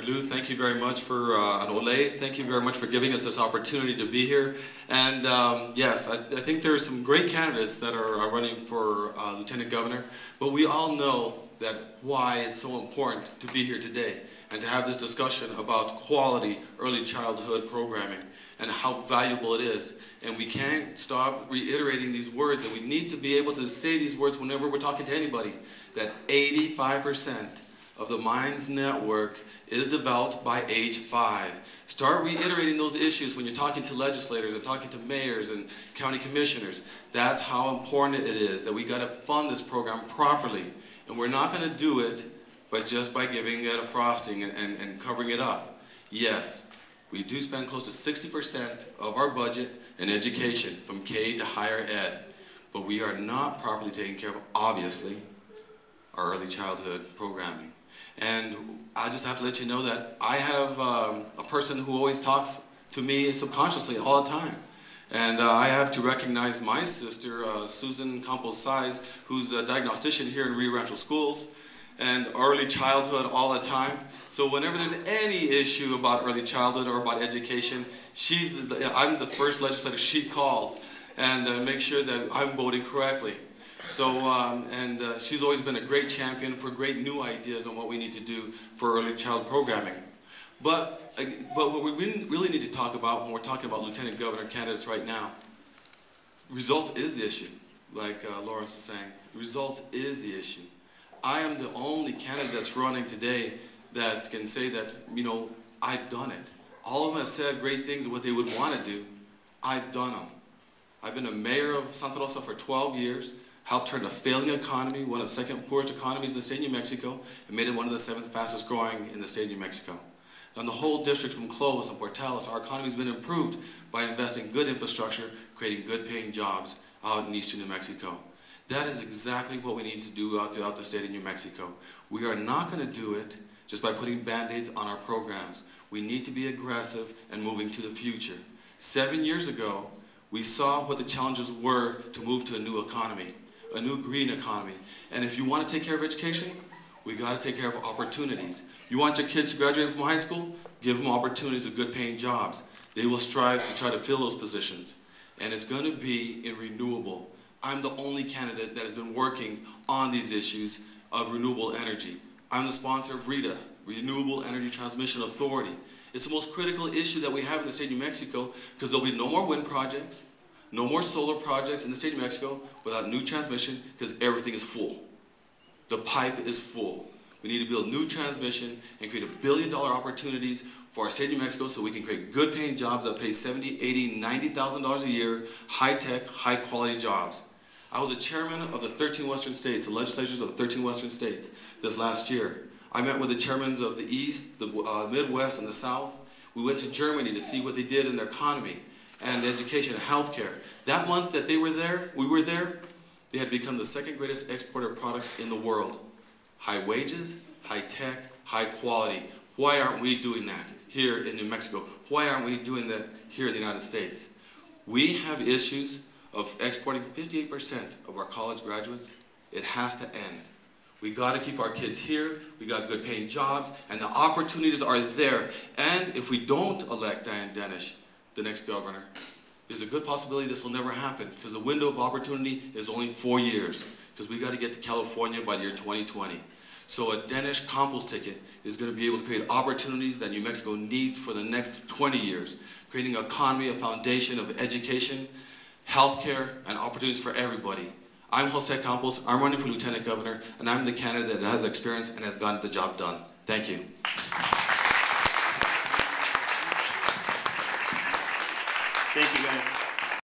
Lou, thank you very much for, and Ole, thank you very much for giving us this opportunity to be here. And yes, I think there are some great candidates that are running for Lieutenant Governor, but we all know that why it's so important to be here today and to have this discussion about quality early childhood programming and how valuable it is. And we can't stop reiterating these words, and we need to be able to say these words whenever we're talking to anybody, that 85% of the mind's network is developed by age 5. Start reiterating those issues when you're talking to legislators and talking to mayors and county commissioners. That's how important it is that we got to fund this program properly. And we're not going to do it by giving it a frosting and covering it up. Yes, we do spend close to 60% of our budget in education from K to higher ed, but we are not properly taking care of, obviously, our early childhood programming. And I just have to let you know that I have a person who always talks to me subconsciously all the time. And I have to recognize my sister, Susan Campos, who's a diagnostician here in Rio Rancho Schools, and early childhood all the time. So whenever there's any issue about early childhood or about education, I'm the first legislator she calls and make sure that I'm voting correctly. So, she's always been a great champion for great new ideas on what we need to do for early child programming. But what we really need to talk about when we're talking about Lieutenant Governor candidates right now, results is the issue, like Lawrence is saying. Results is the issue. I am the only candidate that's running today that can say that, you know, I've done it. All of them have said great things of what they would want to do. I've done them. I've been a mayor of Santa Rosa for 12 years, helped turn a failing economy, one of the second poorest economies in the state of New Mexico, and made it one of the 7th fastest growing in the state of New Mexico. And the whole district from Clovis and Portales, our economy has been improved by investing in good infrastructure, creating good paying jobs out in eastern New Mexico. That is exactly what we need to do throughout the state of New Mexico. We are not going to do it just by putting band-aids on our programs. We need to be aggressive and moving to the future. 7 years ago, we saw what the challenges were to move to a new economy, a new green economy. And if you want to take care of education, we got to take care of opportunities. You want your kids to graduate from high school? Give them opportunities of good paying jobs. They will strive to try to fill those positions. And it's going to be in renewable. I'm the only candidate that has been working on these issues of renewable energy. I'm the sponsor of RETA, Renewable Energy Transmission Authority. It's the most critical issue that we have in the state of New Mexico because there'll be no more wind projects, no more solar projects in the state of New Mexico without new transmission because everything is full. The pipe is full. We need to build new transmission and create $1 billion opportunities for our state of New Mexico so we can create good paying jobs that pay $70,000, $80,000, $90,000 a year, high-tech, high-quality jobs. I was the chairman of the 13 Western states, the legislatures of the 13 Western states this last year. I met with the chairmen of the East, the Midwest, and the South. We went to Germany to see what they did in their economy and education and healthcare. That month that we were there, they had become the second greatest exporter of products in the world. High wages, high tech, high quality. Why aren't we doing that here in New Mexico? Why aren't we doing that here in the United States? We have issues of exporting 58% of our college graduates. It has to end. We got to keep our kids here. We got good paying jobs, and the opportunities are there. And if we don't elect Diane Dennis, the next governor, there's a good possibility this will never happen because the window of opportunity is only 4 years because we got to get to California by the year 2020. So a Dennis Campos ticket is going to be able to create opportunities that New Mexico needs for the next 20 years, creating an economy, a foundation of education, healthcare, and opportunities for everybody. I'm Jose Campos, I'm running for Lieutenant Governor, and I'm the candidate that has experience and has gotten the job done. Thank you.